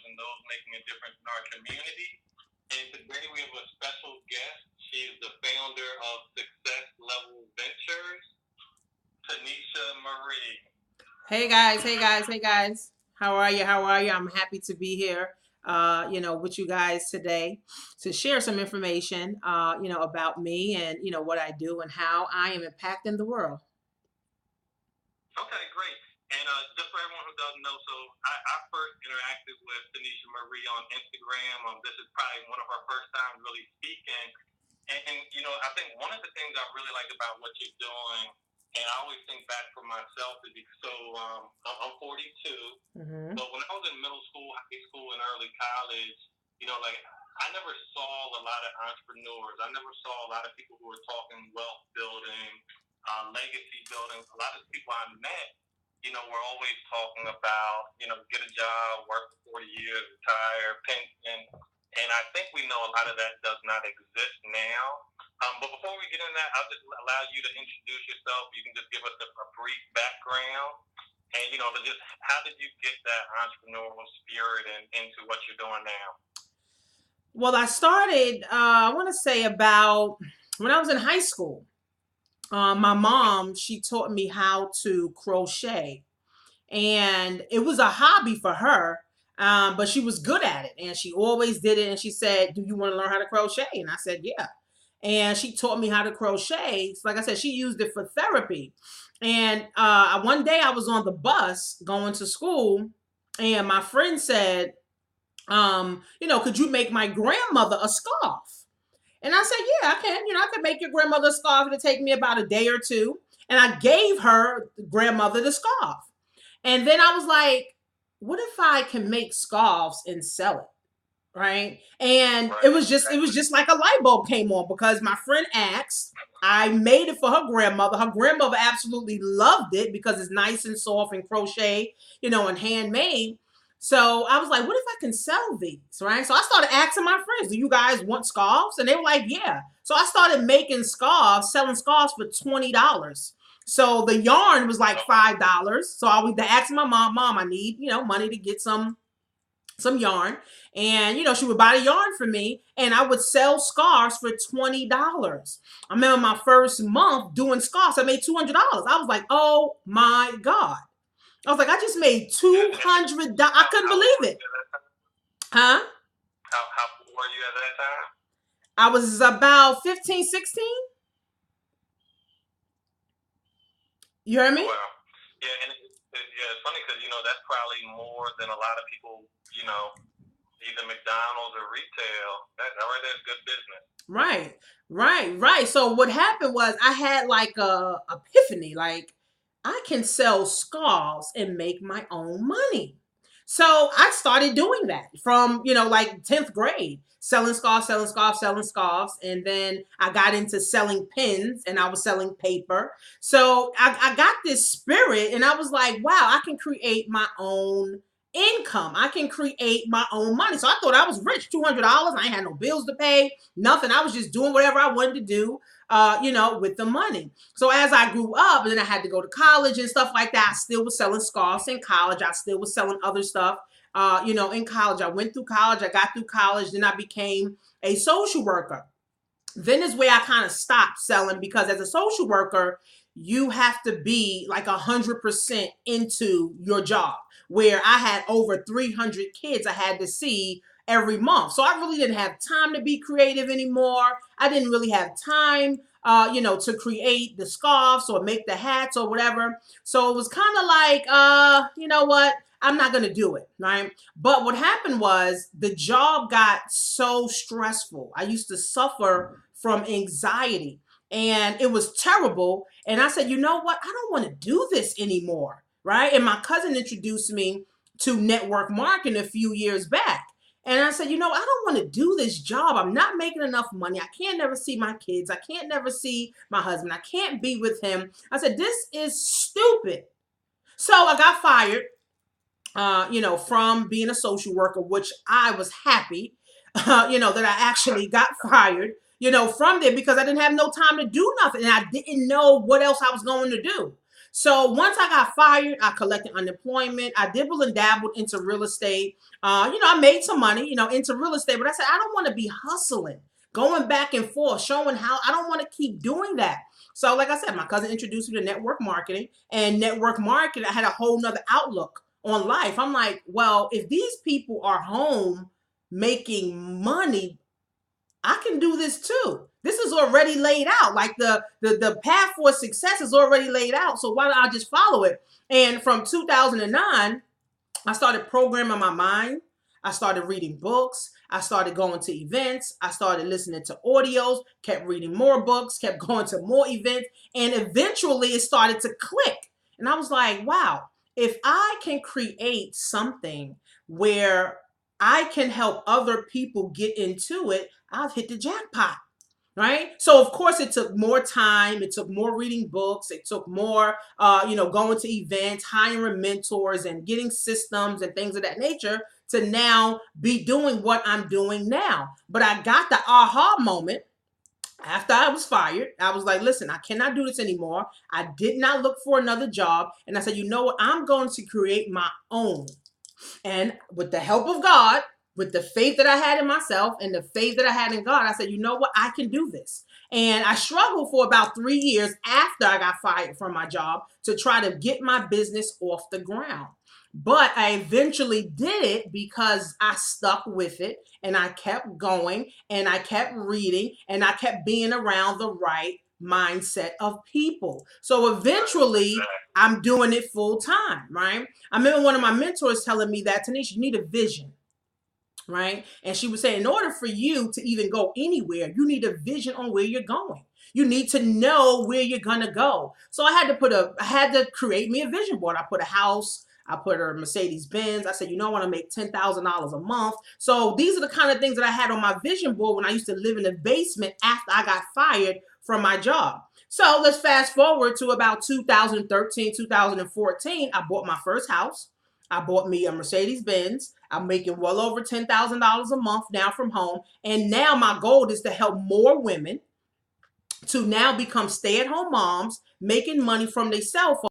and those making a difference in our community. And today we have a special guest. She is the founder of Success Level Ventures, Tanisha Marie. Hey guys, hey guys, hey guys. How are you? How are you? I'm happy to be here, with you guys today to share some information, about me and, what I do and how I am impacting the world. Okay, great. And just for everyone who doesn't know, so I first interacted with Tanisha Marie on Instagram. This is probably one of our first times really speaking. And I think one of the things I really like about what you're doing, and I always think back for myself, is because I'm 42. Mm-hmm. But when I was in middle school, high school, and early college, like I never saw a lot of entrepreneurs. I never saw a lot of people who were talking wealth building, legacy building. A lot of people I met, were always talking about, get a job, work for 40 years, retire, pension. And I think we know a lot of that does not exist now. But before we get into that, I'll just allow you to introduce yourself. You can just give us a brief background. And, just how did you get that entrepreneurial spirit into what you're doing now? Well, I started, I want to say about when I was in high school. My mom, she taught me how to crochet, and it was a hobby for her. But she was good at it, and she always did it. And she said, "Do you want to learn how to crochet?" And I said, "Yeah." And she taught me how to crochet. So like I said, she used it for therapy. And one day I was on the bus going to school, and my friend said, "Could you make my grandmother a scarf?" And I said, "Yeah, I can. I could make your grandmother a scarf. It'll take me about a day or two." And I gave her grandmother the scarf. And then I was like, what if I can make scarves and sell it? Right. And it was just like a light bulb came on because my friend asked. I made it for her grandmother. Her grandmother absolutely loved it because it's nice and soft and crochet, and handmade. So I was like, what if I can sell these? Right. So I started asking my friends, do you guys want scarves? And they were like, yeah. So I started making scarves, selling scarves for $20. So the yarn was like $5. So I was asking my mom, I need, money to get some yarn. And she would buy the yarn for me, and I would sell scarves for $20. I remember my first month doing scarves, I made $200. I was like, oh my God. I was like, I just made $200. I couldn't believe it. Huh? How were you at that time? I was about 15, 16. You heard me? Wow. Yeah, and it's funny because that's probably more than a lot of people, either McDonald's or retail. That right there is good business. Right. So what happened was I had like a epiphany, like I can sell scarves and make my own money. So I started doing that from, like 10th grade, selling scarves, selling scarves, selling scarves. And then I got into selling pins and I was selling paper. So I got this spirit and I was like, wow, I can create my own income. I can create my own money. So I thought I was rich, $200. I ain't had no bills to pay, nothing. I was just doing whatever I wanted to do, with the money. So as I grew up, and then I had to go to college and stuff like that, I still was selling scarves in college. I still was selling other stuff, in college. I went through college. I got through college. Then I became a social worker. Then is where I kind of stopped selling because as a social worker, you have to be like 100% into your job. Where I had over 300 kids I had to see every month. So I really didn't have time to be creative anymore. I didn't really have time, to create the scarves or make the hats or whatever. So it was kind of like, you know what? I'm not going to do it. Right. But what happened was the job got so stressful. I used to suffer from anxiety and it was terrible. And I said, you know what? I don't want to do this anymore. Right. And my cousin introduced me to network marketing a few years back. And I said, I don't want to do this job. I'm not making enough money. I can't never see my kids. I can't never see my husband. I can't be with him. I said, this is stupid. So I got fired, from being a social worker, which I was happy, that I actually got fired, from there because I didn't have no time to do nothing. And I didn't know what else I was going to do. So once I got fired, I collected unemployment. I dibbled and dabbled into real estate. I made some money, into real estate, but I said, I don't want to be hustling, going back and forth, showing how I don't want to keep doing that. So, like I said, my cousin introduced me to network marketing, and network marketing, I had a whole nother outlook on life. I'm like, well, if these people are home making money, I can do this too. This is already laid out. Like the path for success is already laid out. So why don't I just follow it? And from 2009, I started programming my mind. I started reading books. I started going to events. I started listening to audios, kept reading more books, kept going to more events. And eventually it started to click. And I was like, wow, if I can create something where I can help other people get into it, I've hit the jackpot. Right. So, of course, it took more time. It took more reading books. It took more, going to events, hiring mentors and getting systems and things of that nature to now be doing what I'm doing now. But I got the aha moment after I was fired. I was like, listen, I cannot do this anymore. I did not look for another job. And I said, you know what? I'm going to create my own. And with the help of God, with the faith that I had in myself and the faith that I had in God, I said, you know what? I can do this. And I struggled for about 3 years after I got fired from my job to try to get my business off the ground. But I eventually did it because I stuck with it and I kept going and I kept reading and I kept being around the right mindset of people. So eventually I'm doing it full time, right? I remember one of my mentors telling me that, Tanisha, you need a vision, right? And she would say, in order for you to even go anywhere, you need a vision on where you're going. You need to know where you're gonna go. So I had to create me a vision board. I put a house, I put a Mercedes Benz. I said, I want to make $10,000 a month. So these are the kind of things that I had on my vision board when I used to live in the basement after I got fired from my job. So let's fast forward to about 2013, 2014. I bought my first house. I bought me a Mercedes Benz. I'm making well over $10,000 a month now from home. And now my goal is to help more women to now become stay-at-home moms, making money from their cell phone.